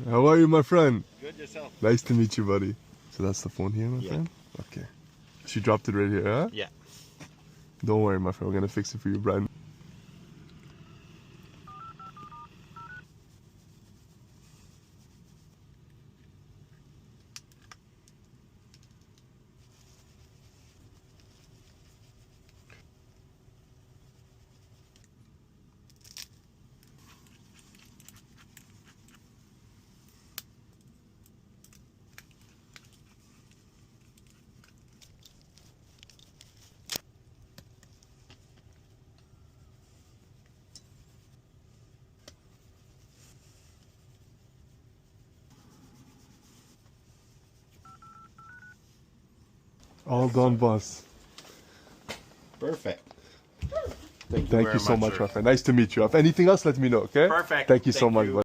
How are you, my friend? Good, yourself? Nice to meet you, buddy. So that's the phone here, my Yeah. friend? Okay. She dropped it right here, huh? Yeah. Don't worry, my friend. We're gonna fix it for you, brand. All done, boss. Perfect. Thank you so much, sir. my friend. Nice to meet you. If anything else, let me know, okay? Perfect. Thank you so Thank much, you. buddy.